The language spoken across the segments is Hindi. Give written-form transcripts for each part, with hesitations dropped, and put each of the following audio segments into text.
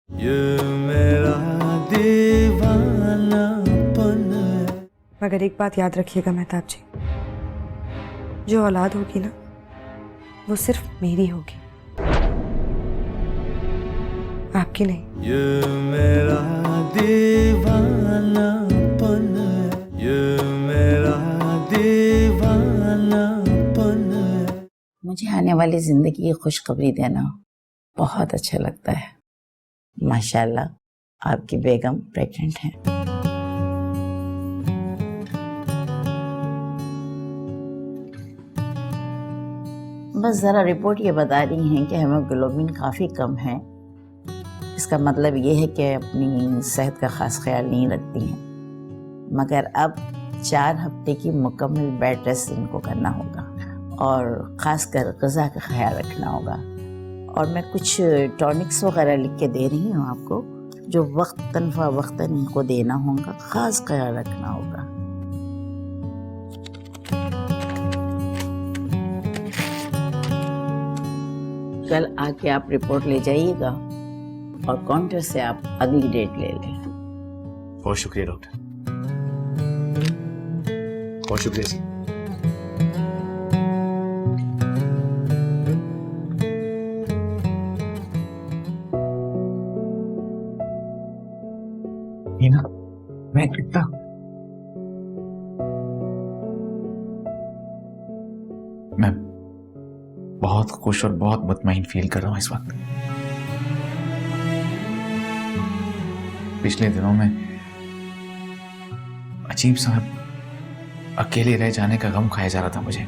ये मेरा दीवानापन है। मगर एक बात याद रखिएगा मेहताब जी, जो औलाद होगी ना वो सिर्फ मेरी होगी, आपकी नहीं। ये मेरा दीवानापन है, ये मेरा दीवानापन है। मुझे आने वाली जिंदगी की खुशखबरी देना बहुत अच्छा लगता है। माशाल्लाह आपकी बेगम प्रेग्नेंट है। बस ज़रा रिपोर्ट ये बता रही हैं कि हेमोग्लोबिन काफ़ी कम है। इसका मतलब ये है कि अपनी सेहत का ख़ास ख्याल नहीं रखती हैं। मगर अब 4 हफ्ते की मुकम्मल बेड रेस्ट इनको करना होगा और ख़ासकर ग़िज़ा का ख्याल रखना होगा। और मैं कुछ टॉनिक्स वगैरह लिख के दे रही हूँ आपको, जो वक्तन फ़वक्तन इनको देना होगा, ख़ास ख्याल रखना होगा। कल आके आप रिपोर्ट ले जाइएगा और काउंटर से आप अगली डेट ले लें। बहुत शुक्रिया डॉक्टर, बहुत शुक्रिया सर। हीना, मैं कितना मैं बहुत खुश और बहुत मुतमईन फील कर रहा हूँ इस वक्त। पिछले दिनों में अजीब सा अकेले रह जाने का गम खाया जा रहा था मुझे।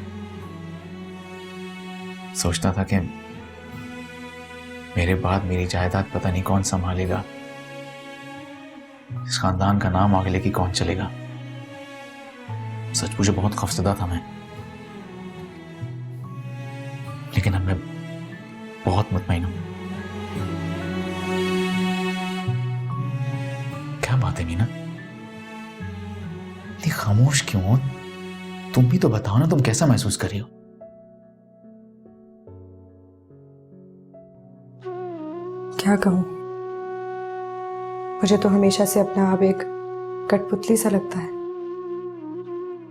सोचता था कि मेरे बाद मेरी जायदाद पता नहीं कौन संभालेगा, इस खानदान का नाम आगे लेके कौन चलेगा। सच मुझे बहुत खौफजदा था मैं, लेकिन अब मैं बहुत मुतमईन हूं। क्या बात है मीना, इतनी खामोश क्यों हो? तुम भी तो बताओ ना, तुम कैसा महसूस कर रही हो? क्या कहूँ, मुझे तो हमेशा से अपना आप एक कठपुतली सा लगता है,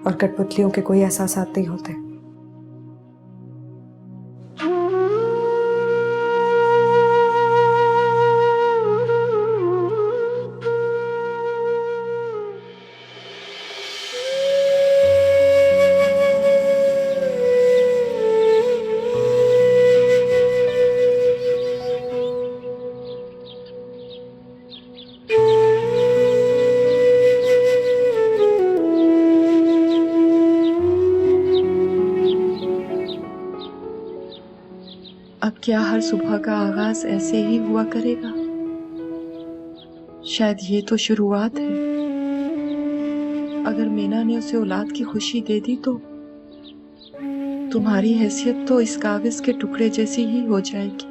और कठपुतलियों के कोई एहसासात नहीं होते। अब क्या हर सुबह का आगाज ऐसे ही हुआ करेगा? शायद ये तो शुरुआत है। अगर मीना ने उसे औलाद की खुशी दे दी तो तुम्हारी हैसियत तो इस कागज के टुकड़े जैसी ही हो जाएगी।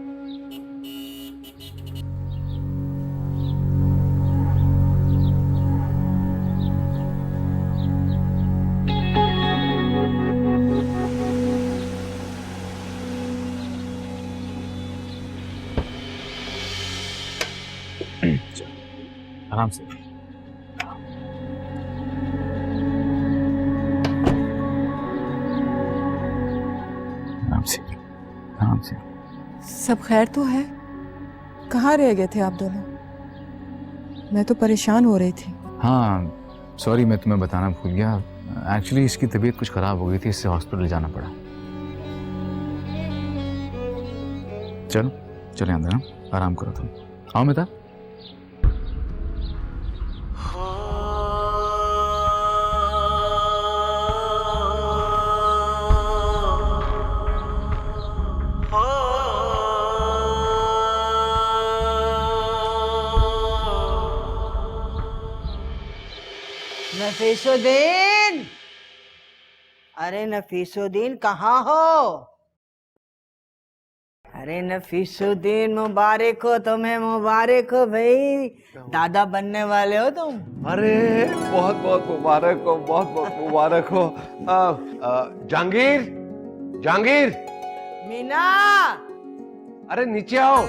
आराम से। आराम से, आराम से। सब खैर तो है? कहाँ रह गए थे आप दोनों? मैं तो परेशान हो रही थी। हाँ सॉरी, मैं तुम्हें बताना भूल गया। एक्चुअली इसकी तबीयत कुछ खराब हो गई थी, इससे हॉस्पिटल जाना पड़ा। चलो चले अंदर, ना आराम करो तुम। आओ मिता। नफीसुद्दीन, अरे नफीसुद्दीन कहाँ हो? अरे नफीसुद्दीन, मुबारक हो तुम्हें, मुबारक हो भाई, दादा बनने वाले हो तुम। अरे बहुत बहुत मुबारक हो, बहुत बहुत मुबारक हो। जहांगीर, जहांगीर, मीना, अरे नीचे आओ।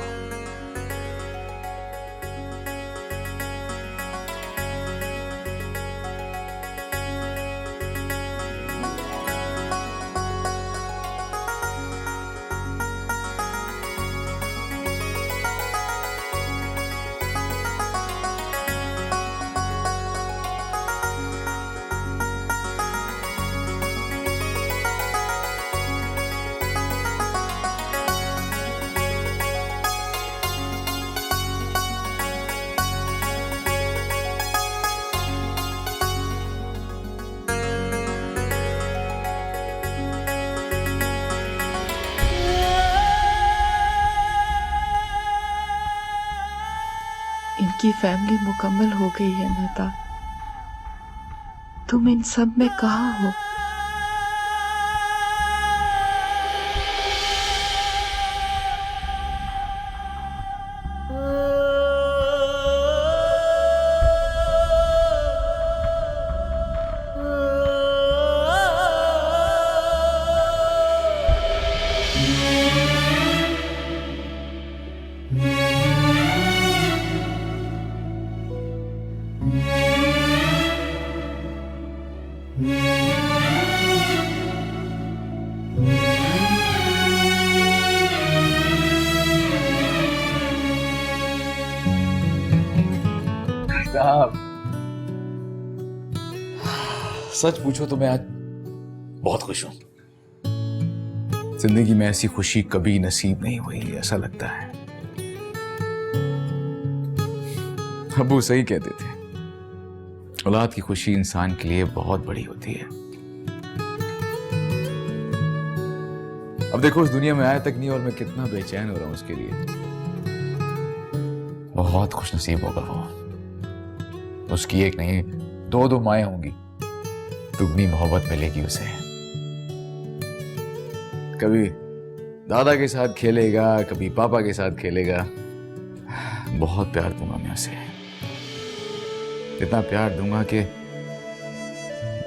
इनकी फैमिली मुकम्मल हो गई है मेहताब। तुम इन सब में कहाँ हो? सच पूछो तो मैं आज बहुत खुश हूं। जिंदगी में ऐसी खुशी कभी नसीब नहीं हुई, ऐसा लगता है। अब्बू सही कहते थे, औलाद की खुशी इंसान के लिए बहुत बड़ी होती है। अब देखो उस दुनिया में आया तक नहीं और मैं कितना बेचैन हो रहा हूं उसके लिए। बहुत खुश नसीब होगा वो। उसकी एक नहीं दो माएं होंगी, दुगनी मोहब्बत मिलेगी उसे। कभी दादा के साथ खेलेगा, कभी पापा के साथ खेलेगा। बहुत प्यार दूंगा मैं उसे, इतना प्यार दूंगा कि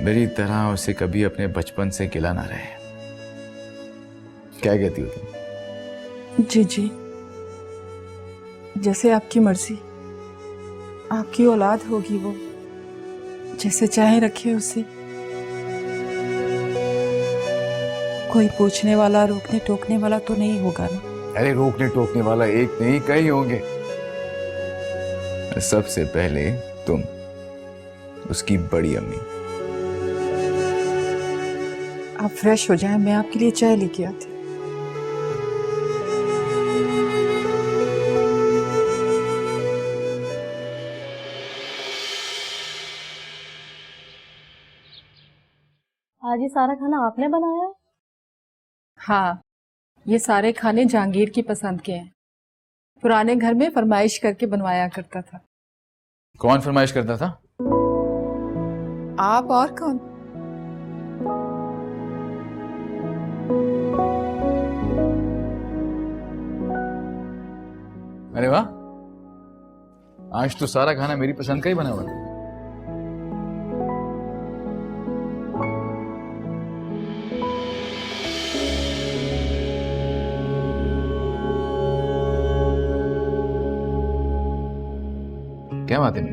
मेरी तरह उसे कभी अपने बचपन से गिला ना रहे। क्या कहती हो तुम? जी जी, जैसे आपकी मर्जी। आपकी औलाद होगी वो, जैसे चाहे रखे उसे। कोई पूछने वाला, रोकने टोकने वाला तो नहीं होगा ना? अरे रोकने टोकने वाला एक नहीं कई होंगे। सबसे पहले तुम, उसकी बड़ी अम्मी। आप फ्रेश हो जाएं, मैं आपके लिए चाय लेके आती। आज ये सारा खाना आपने बनाया? हाँ, ये सारे खाने जहांगीर की पसंद के हैं। पुराने घर में फरमाइश करके बनवाया करता था। कौन फरमाइश करता था? आप और कौन? अरे वाह, आज तो सारा खाना मेरी पसंद का ही बना हुआ था। क्या बात है?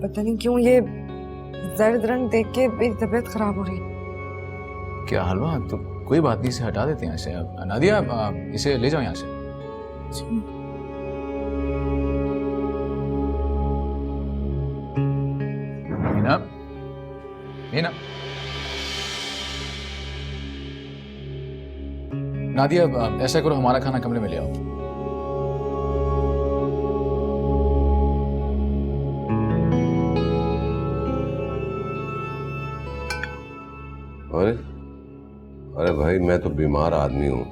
पता नहीं क्यों ये जर्द रंग देख के मेरी तबीयत खराब हो रही है। क्या हलवा? तो कोई बात नहीं, इसे हटा देते हैं यहाँ से। अब नादिया, इसे ले जाओ यहाँ से। मीना, मीना, नादिया, ऐसा करो हमारा खाना कमरे में ले आओ। अरे भाई, मैं तो बीमार आदमी हूँ,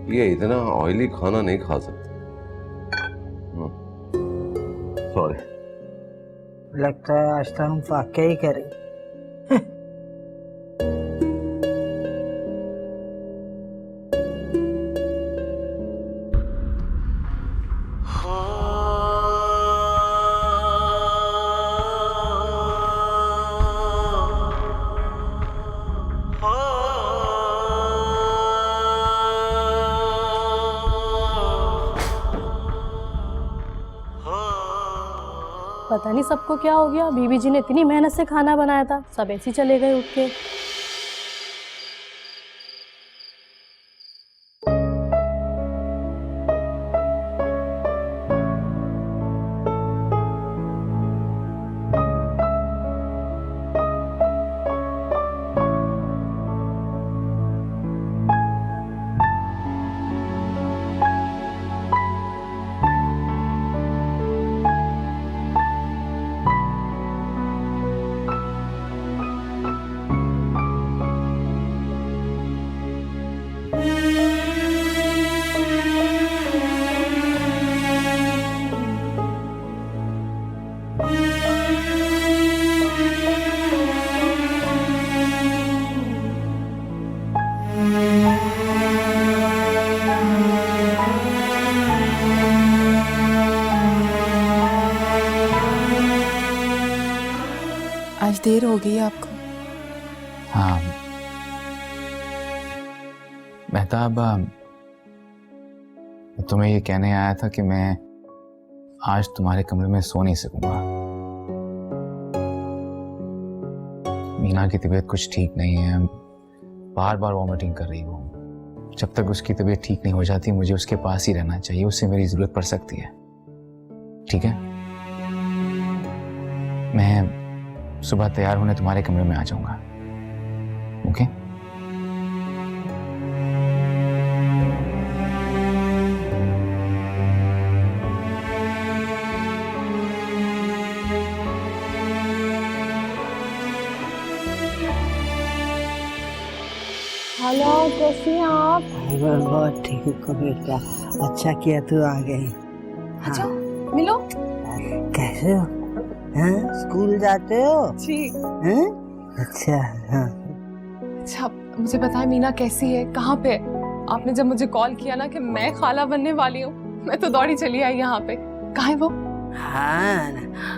ये इतना ऑयली खाना नहीं खा सकता। सॉरी। लगता है आज तो हम वाकई ही करें। पता नहीं सबको क्या हो गया, बीबी जी ने इतनी मेहनत से खाना बनाया था, सब ऐसे ही चले गए उठ के। देर हो गई आपको। हाँ मेहताब, तुम्हें ये कहने आया था कि मैं आज तुम्हारे कमरे में सो नहीं सकूंगा। मीना की तबीयत कुछ ठीक नहीं है, बार बार वॉमिटिंग कर रही हूँ। जब तक उसकी तबीयत ठीक नहीं हो जाती मुझे उसके पास ही रहना चाहिए, उससे मेरी जरूरत पड़ सकती है। ठीक है, मैं सुबह तैयार होने तुम्हारे कमरे में आ जाऊंगा। ओके? हेलो, कैसी हैं आप? बहुत ठीक हो बेटा, अच्छा किया तू आ गई। अच्छा मिलो। कैसे हो? हाँ, स्कूल जाते हो? जी। हाँ? अच्छा हाँ। अच्छा मुझे बताएं मीना कैसी है, कहाँ पे? आपने जब मुझे कॉल किया ना कि मैं खाला बनने वाली हूँ, मैं तो दौड़ी चली आई यहाँ पे। कहाँ है वो? हाँ,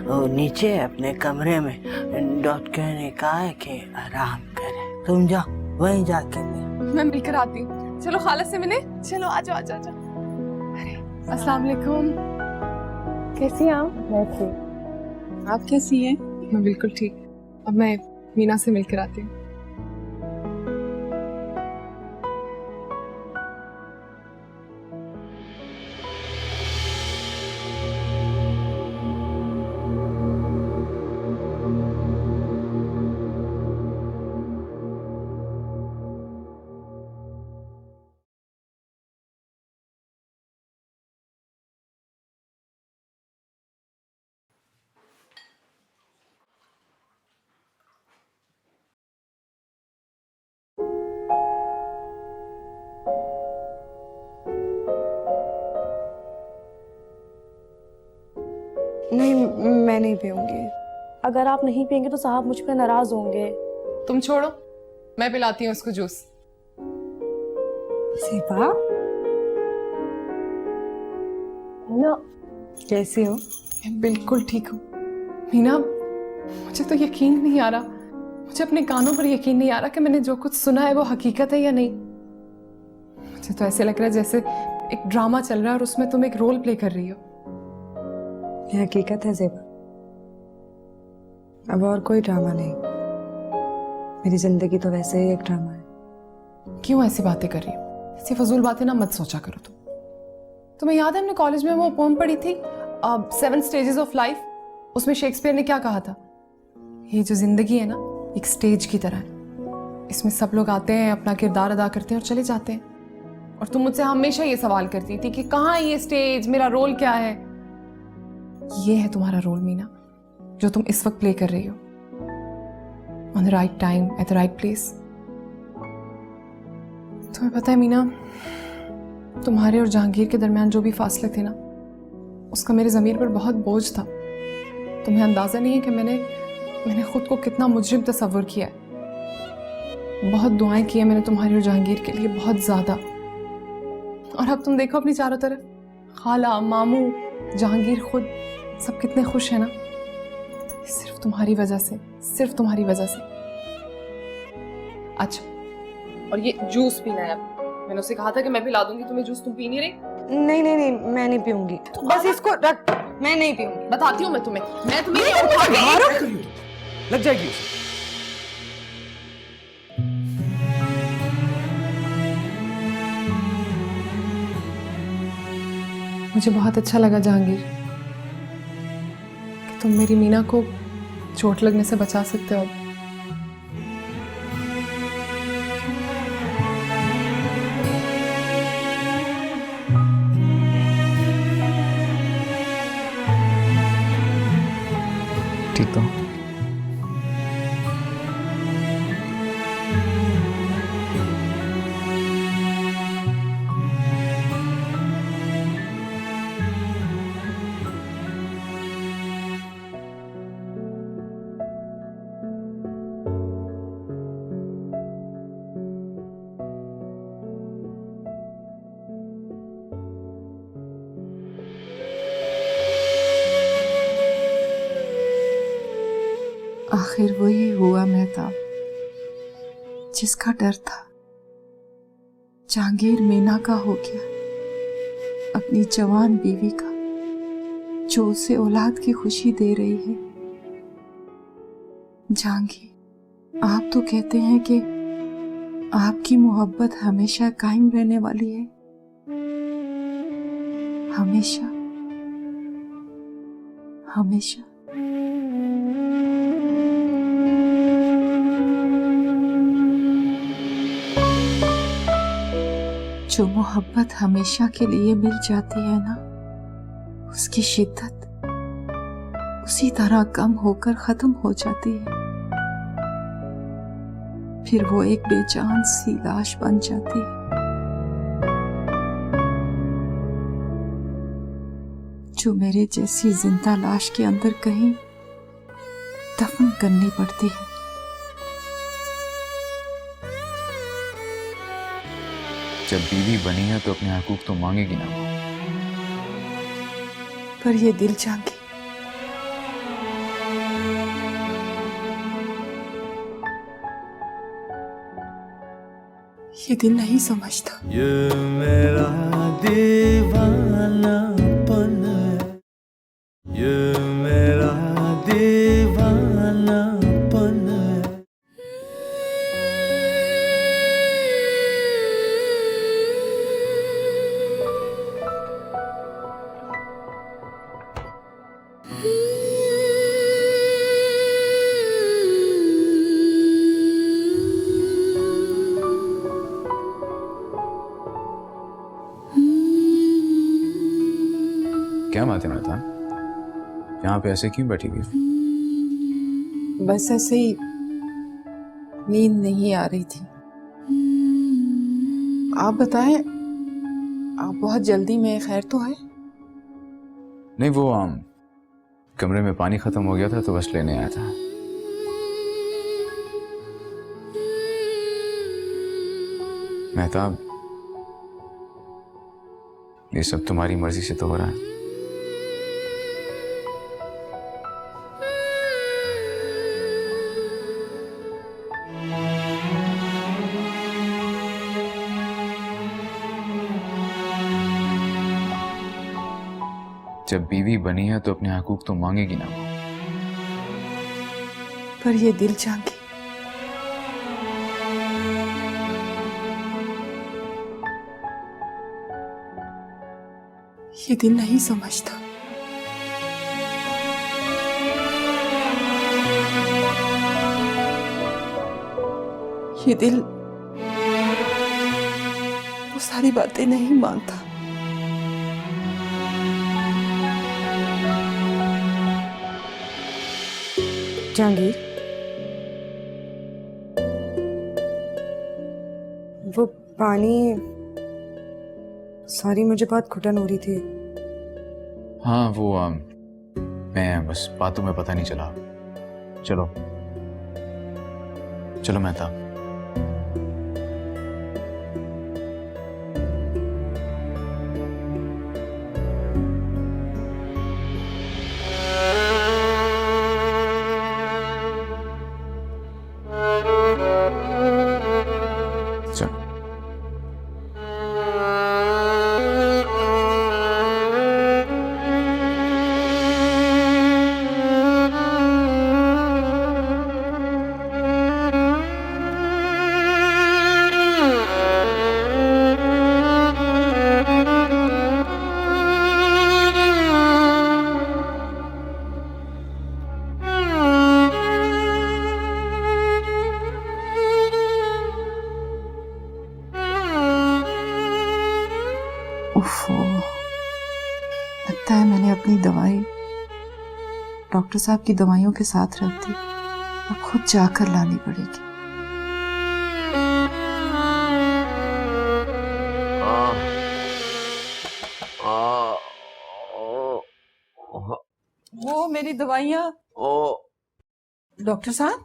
वो नीचे अपने कमरे में। डॉक्टर ने कहा है कि आराम करे, तुम जाओ वहीं जाके मिल। मैं मिलकर आती हूँ। चलो खाला से मिले, चलो आ जाओ आ जाओ। अरे अस्सलाम वालेकुम। कैसी हैं आप? मैं ठीक। आप कैसी हैं? मैं बिल्कुल ठीक। अब मैं मीना से मिलकर आती हूँ। नहीं, मैं नहीं पीऊंगी। अगर आप नहीं पियेंगे तो साहब मुझ पर नाराज होंगे। तुम छोड़ो, मैं पिलाती हूँ उसको जूस। सीपा, ना कैसी हो? मैं बिल्कुल ठीक हूँ। मीना, मुझे तो यकीन नहीं आ रहा, मुझे अपने कानों पर यकीन नहीं आ रहा कि मैंने जो कुछ सुना है वो हकीकत है या नहीं। मुझे तो ऐसे लग रहा है जैसे एक ड्रामा चल रहा है और उसमें तुम एक रोल प्ले कर रही हो। ये हकीकत है ज़ेबा, अब और कोई ड्रामा नहीं। मेरी जिंदगी तो वैसे ही एक ड्रामा है। क्यों ऐसी बातें कर रही हो? ऐसी फजूल बातें ना मत सोचा करो तुम। तुम्हें याद है हमने कॉलेज में वो पोम पढ़ी थी, 7 स्टेजेस ऑफ लाइफ? उसमें शेक्सपियर ने क्या कहा था? ये जो जिंदगी है ना, एक स्टेज की तरह है। इसमें सब लोग आते हैं, अपना किरदार अदा करते हैं और चले जाते हैं। और तुम मुझसे हमेशा ये सवाल करती थी कि कहाँ है ये स्टेज, मेरा रोल क्या है? ये है तुम्हारा रोल मीना, जो तुम इस वक्त प्ले कर रही हो। On the right time at the right place. तुम्हें पता है मीना, तुम्हारे और जहांगीर के दरमियान जो भी फासले थे ना, उसका मेरे ज़मीर पर बहुत बोझ था। तुम्हें अंदाज़ा नहीं है कि मैंने खुद को कितना मुजरिम तस्वुर किया है। बहुत दुआएं की है मैंने तुम्हारी और जहांगीर के लिए, बहुत ज़्यादा। और अब तुम देखो अपनी चारों तरफ, खाला, मामू, जहांगीर खुद, सब कितने खुश हैं ना। सिर्फ तुम्हारी वजह से, सिर्फ तुम्हारी वजह से। अच्छा, और ये जूस पीना है अब। मैंने उसे कहा था कि मैं पिला दूंगी तुम्हें जूस, तुम पी नहीं रही। नहीं नहीं नहीं, मैं नहीं पीऊंगी। बस इसको रख, मैं नहीं पीऊंगी। बताती हूँ मैं तुम्हें ये उठा के लग जाएगी उसे। मुझे बहुत अच्छा लगा जहांगीर कि तुम मेरी मीना को चोट लगने से बचा सकते हो। ठीक तो आखिर वही हुआ मेहताब जिसका डर था। जहांगीर मीना का हो गया, अपनी जवान बीवी का, जो उसे औलाद की खुशी दे रही है। जहांगीर, आप तो कहते हैं कि आपकी मोहब्बत हमेशा कायम रहने वाली है, हमेशा हमेशा। जो मोहब्बत हमेशा के लिए मिल जाती है ना, उसकी शिद्दत उसी तरह कम होकर खत्म हो जाती है। फिर वो एक बेजान सी लाश बन जाती है, जो मेरे जैसी जिंदा लाश के अंदर कहीं दफन करनी पड़ती है। जब बीवी बनी है तो अपने हकूक तो मांगेगी ना। पर ये दिल जागे, ये दिल नहीं समझता। ये मेरा दीवानापन है, ये मेरा दीवानापन है। क्या बात है मेहता, यहाँ पे ऐसे क्यों बैठी हुई? बस ऐसे ही नींद नहीं आ रही थी। आप बताएं, आप बहुत जल्दी में, खैर तो है? नहीं, वो कमरे में पानी खत्म हो गया था तो बस लेने आया था। मेहताब, ये सब तुम्हारी मर्जी से तो हो रहा है। जब बीवी बनी है तो अपने हकूक तो मांगेगी ना। पर ये दिल जागे, ये दिल नहीं समझता। ये दिल वो सारी बातें नहीं मानता। जहांगीर, वो पानी, सॉरी मुझे बहुत घुटन हो रही थी। हाँ, वो मैं बस बातों में पता नहीं चला। चलो चलो मेहता। चलो। उफ़ो, लगता है मैंने अपनी दवाई डॉक्टर साहब की दवाइयों के साथ रख दी। अब खुद जाकर लानी पड़ेगी। वो मेरी दवाइयाँ। डॉक्टर साहब,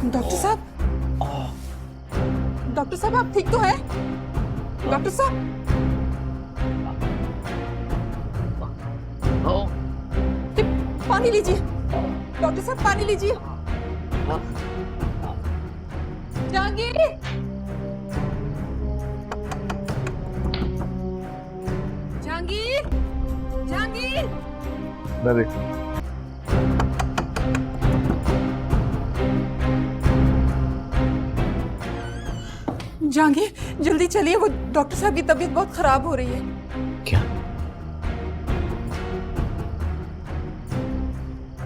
डॉक्टर साहब, डॉक्टर साहब, आप ठीक तो हैं? डॉक्टर साहब, पानी लीजिए। डॉक्टर साहब पानी लीजिए। जहांगीर, जहांगीर, जहांगीर। जहांगीर जल्दी चलिए, वो डॉक्टर साहब की तबीयत बहुत खराब हो रही है। क्या?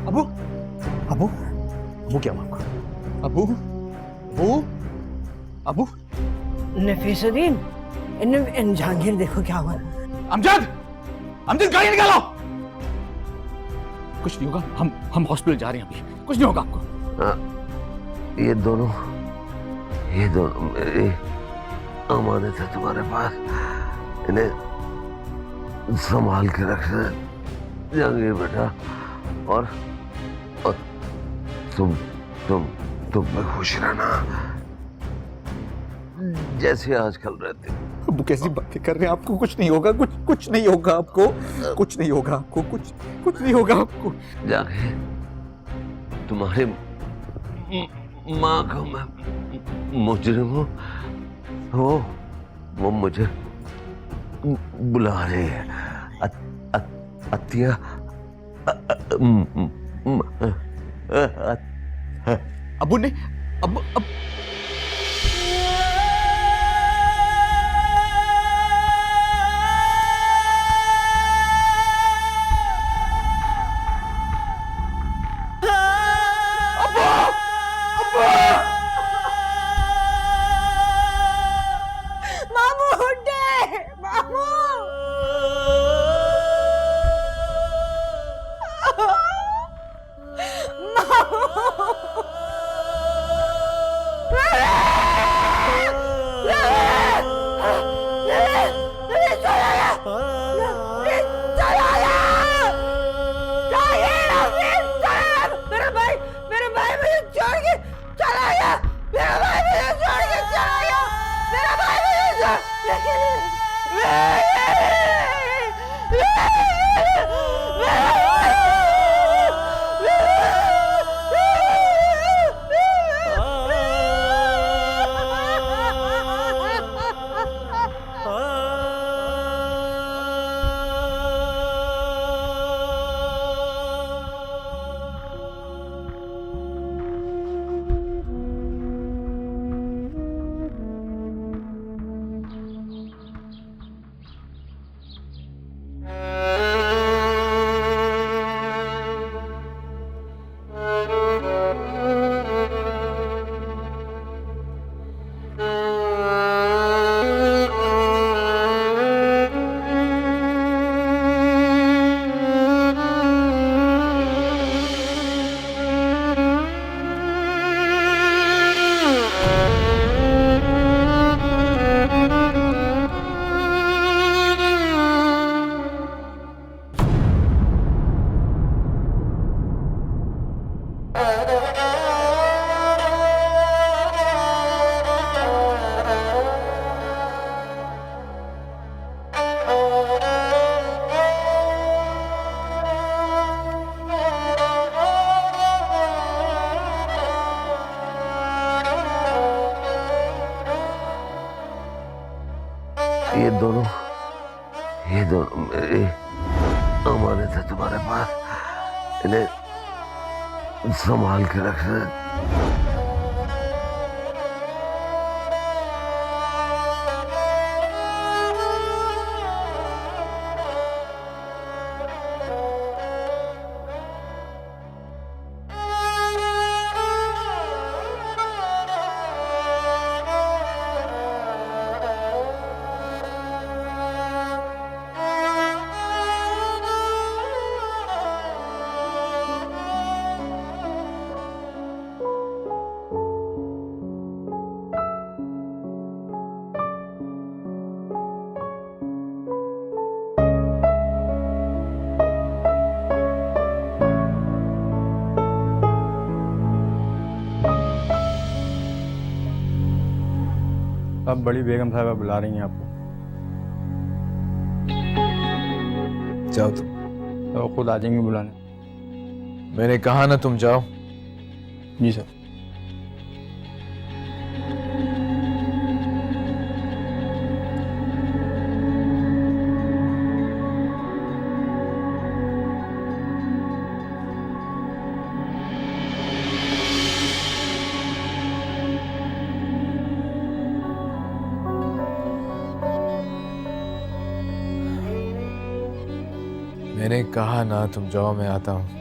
अबू अबू अबू क्या हुआ आपको? अबू अबू अबू नफीसुद्दीन, जहांगीर देखो क्या हुआ। अमजद, अमजद गाड़ी निकालो। कुछ नहीं होगा, हम हॉस्पिटल जा रहे हैं अभी, कुछ नहीं होगा आपको। ये दोनों मेरी अमानत है तुम्हारे पास, इन्हें संभाल के रखना जहांगीर बेटा। और तुम में खुश रहना जैसे आजकल रहते। अबू कैसी बातें कर रहे हैं? आपको कुछ नहीं होगा, कुछ नहीं होगा आपको, कुछ नहीं होगा आपको, कुछ नहीं होगा आपको। जाके तुम्हारी माँ को मैं मुजरिम हूँ, वो मुझे बुला रही है। अतिया अबू ने अब ये दोनों मेरी अमानत है तुम्हारे पास, इन्हें संभाल के रखना। अब बड़ी बेगम साहबा बुला रही हैं आपको। जाओ तुम। तो खुद आ जाएंगे बुलाने। मैंने कहा ना तुम जाओ। जी सर। मैंने कहा ना तुम जाओ, मैं आता हूँ।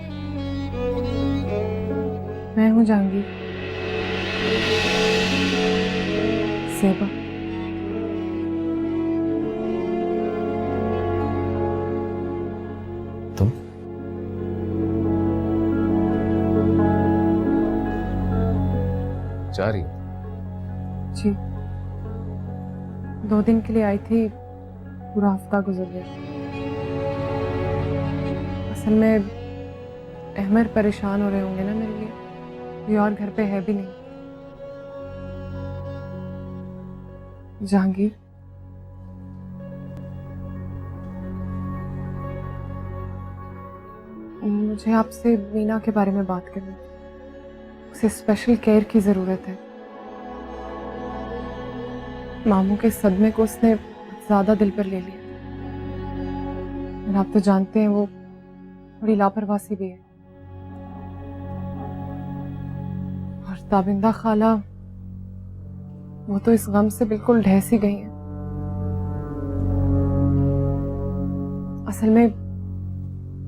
मैं हूँ जहांगीर। सेबा। तुम? जा रही हो? जी, 2 दिन के लिए आई थी, पूरा हफ्ता गुजर गया। असल में अहमर परेशान हो रहे होंगे ना मेरे लिए, कोई और घर पे है भी नहीं। जहांगीर, मुझे आपसे मीना के बारे में बात करनी है। उसे स्पेशल केयर की ज़रूरत है। मामू के सदमे को उसने ज़्यादा दिल पर ले लिया। और आप तो जानते हैं वो थोड़ी लापरवाह सी भी है। और ताबिंदा खाला, वो तो इस गम से बिल्कुल ढह सी गई हैं। असल में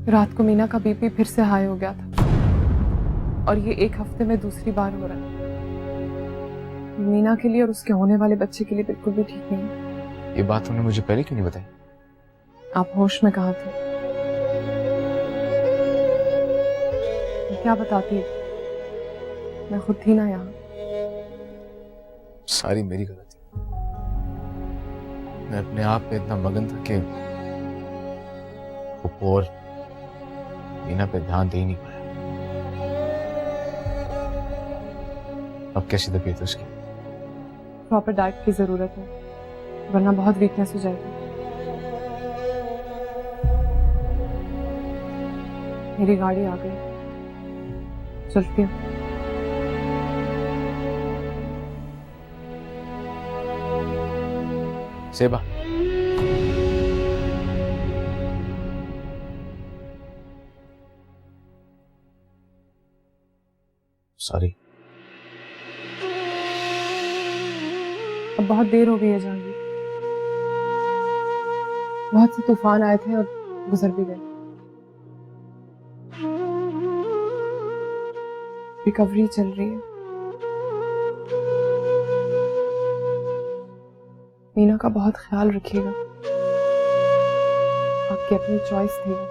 रात को मीना का बीपी फिर से हाई हो गया था और ये 1 हफ्ते में दूसरी बार हो रहा है। मीना के लिए और उसके होने वाले बच्चे के लिए बिल्कुल भी ठीक नहीं है। ये बात तुमने मुझे पहले क्यों नहीं बताई? आप होश में कहाँ थे? क्या बताती, मैं खुद थी ना यहाँ। सारी मेरी गलती। मैं अपने आप में इतना मगन था कि और मीना पे ध्यान दे ही नहीं पाया। अब कैसी तबीयत है उसकी? प्रॉपर डाइट की जरूरत है, वरना बहुत वीकनेस हो जाएगी। मेरी गाड़ी आ गई, चलती हूँ। सेबा, सॉरी। अब बहुत देर हो गई है जहांगीर। बहुत से तूफान आए थे और गुजर भी गए। रिकवरी चल रही है। मीना का बहुत ख्याल रखिएगा। आपकी अपनी चॉइस थी वो।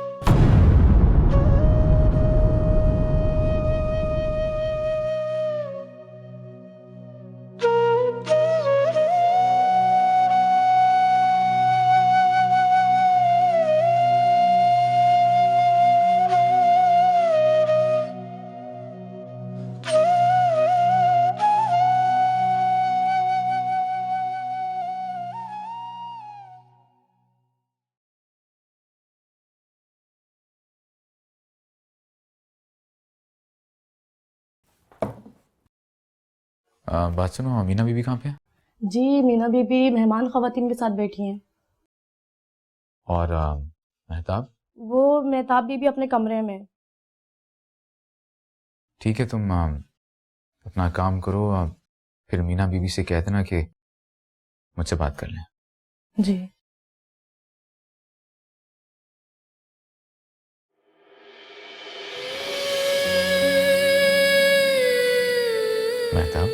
बात सुनो, मीना बीबी कहाँ पे है? जी, मीना बीबी मेहमान खवातीन के साथ बैठी हैं। और मेहताब? वो मेहताब बीबी अपने कमरे में। ठीक है, तुम अपना काम करो, फिर मीना बीबी से कह देना कि मुझसे बात कर लें। जी। मेहताब,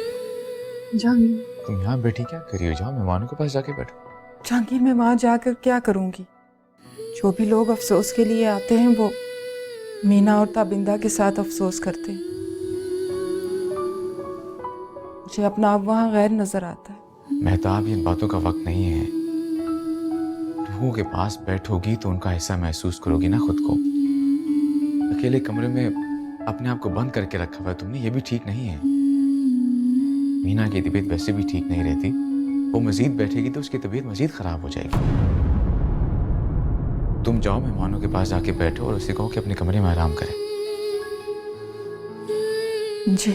जहांगीर, तुम यहाँ बैठी क्या कर रही हो? जाओ मेहमानों के पास जाके बैठो। जहांगीर, मैं वहां जाकर क्या करूंगी? जो भी लोग अफसोस के लिए आते हैं वो मीना और ताबिंदा के साथ अफसोस करते हैं। मुझे अपना आप वहां गैर नजर आता है। मेहताब, इन बातों का वक्त नहीं है। लोगों के पास बैठोगी तो उनका हिस्सा महसूस करोगी ना खुद को। अकेले कमरे में अपने आप को बंद करके रखा हुआ है तुमने, ये भी ठीक नहीं है। मीना की तबीयत वैसे भी ठीक नहीं रहती, वो मजीद बैठेगी तो उसकी तबीयत मजीद खराब हो जाएगी। तुम जाओ मेहमानों के पास जाके बैठो और उसे कहो कि अपने कमरे में आराम करे। जी।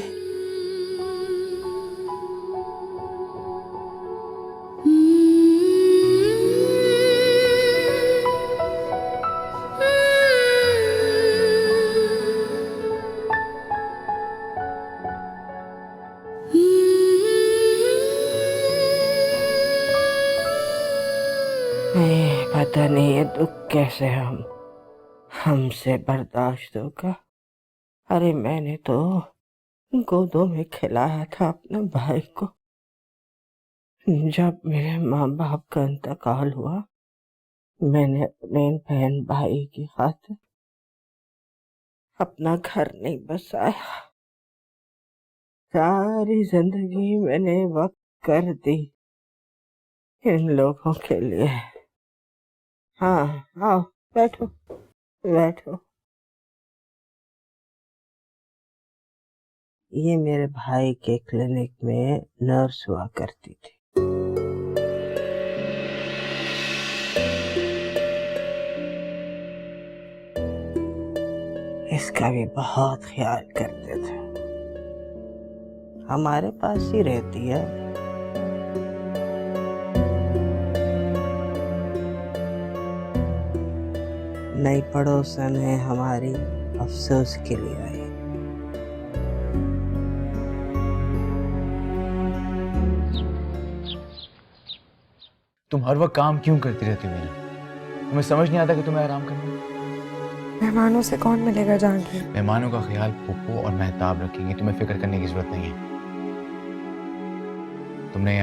पता नहीं ये दुख कैसे हमसे बर्दाश्त होगा। अरे मैंने तो गोदों में खिलाया था अपने भाई को। जब मेरे माँ बाप का इंतकाल हुआ, मैंने अपने बहन भाई की खातिर अपना घर नहीं बसाया। सारी जिंदगी मैंने वक्त कर दी इन लोगों के लिए। हाँ, आओ बैठो बैठो। ये मेरे भाई के क्लिनिक में नर्स हुआ करती थी। इसका भी बहुत ख्याल करते थे। हमारे पास ही रहती है। नई पड़ोसन है हमारी, अफसोस के लिए आई। तुम हर वक्त काम क्यों करती रहती हो मीना? तुम्हें समझ नहीं आता कि तुम्हें आराम करना है? मेहमानों से कौन मिलेगा जहांगीर? मेहमानों का ख्याल पुप्पो और मेहताब रखेंगे, तुम्हें फिक्र करने की जरूरत नहीं है। तुमने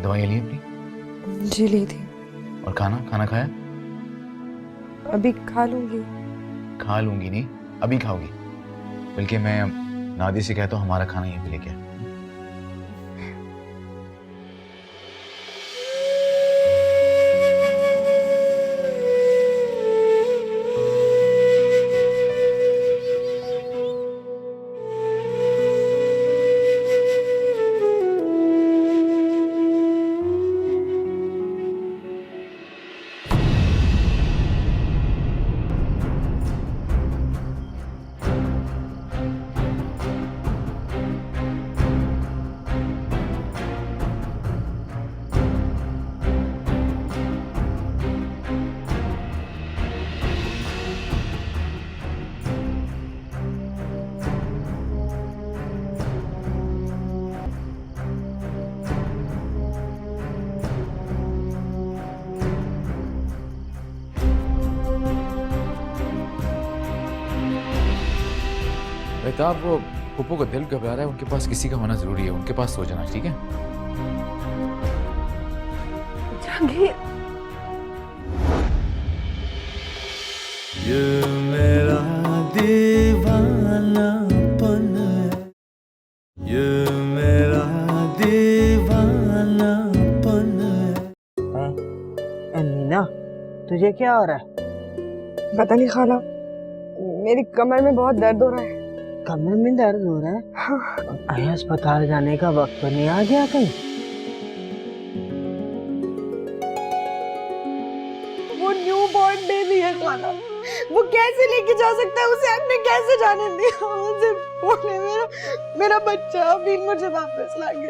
दवाइयाँ ली अपनी? जी ली थी। और खाना खाया? अभी खा लूंगी। खा लूंगी नहीं, अभी खाओगी। बल्कि मैं नादी से कहता हूँ हमारा खाना यहीं पे लेके आ। बेहताब, वो पुप्पो का दिल घबरा रहा है, उनके पास किसी का होना जरूरी है। उनके पास सो जाना, ठीक है? जहांगीर, ये मेरा दीवानापन है, ये मेरा दीवानापन है। मीना, तुझे क्या हो रहा है? पता नहीं खाला, मेरी कमर में बहुत दर्द हो रहा है। कमर में दर्द हो रहा है? हाँ। अरे अस्पताल जाने का वक्त तो नहीं आ गया कहीं? वो न्यू बॉर्न बेबी है खाला, वो कैसे लेके जा सकता है? उसे हमने कैसे जाने दिया? मुझे बोले मेरा बच्चा अभी मुझे वापस ला के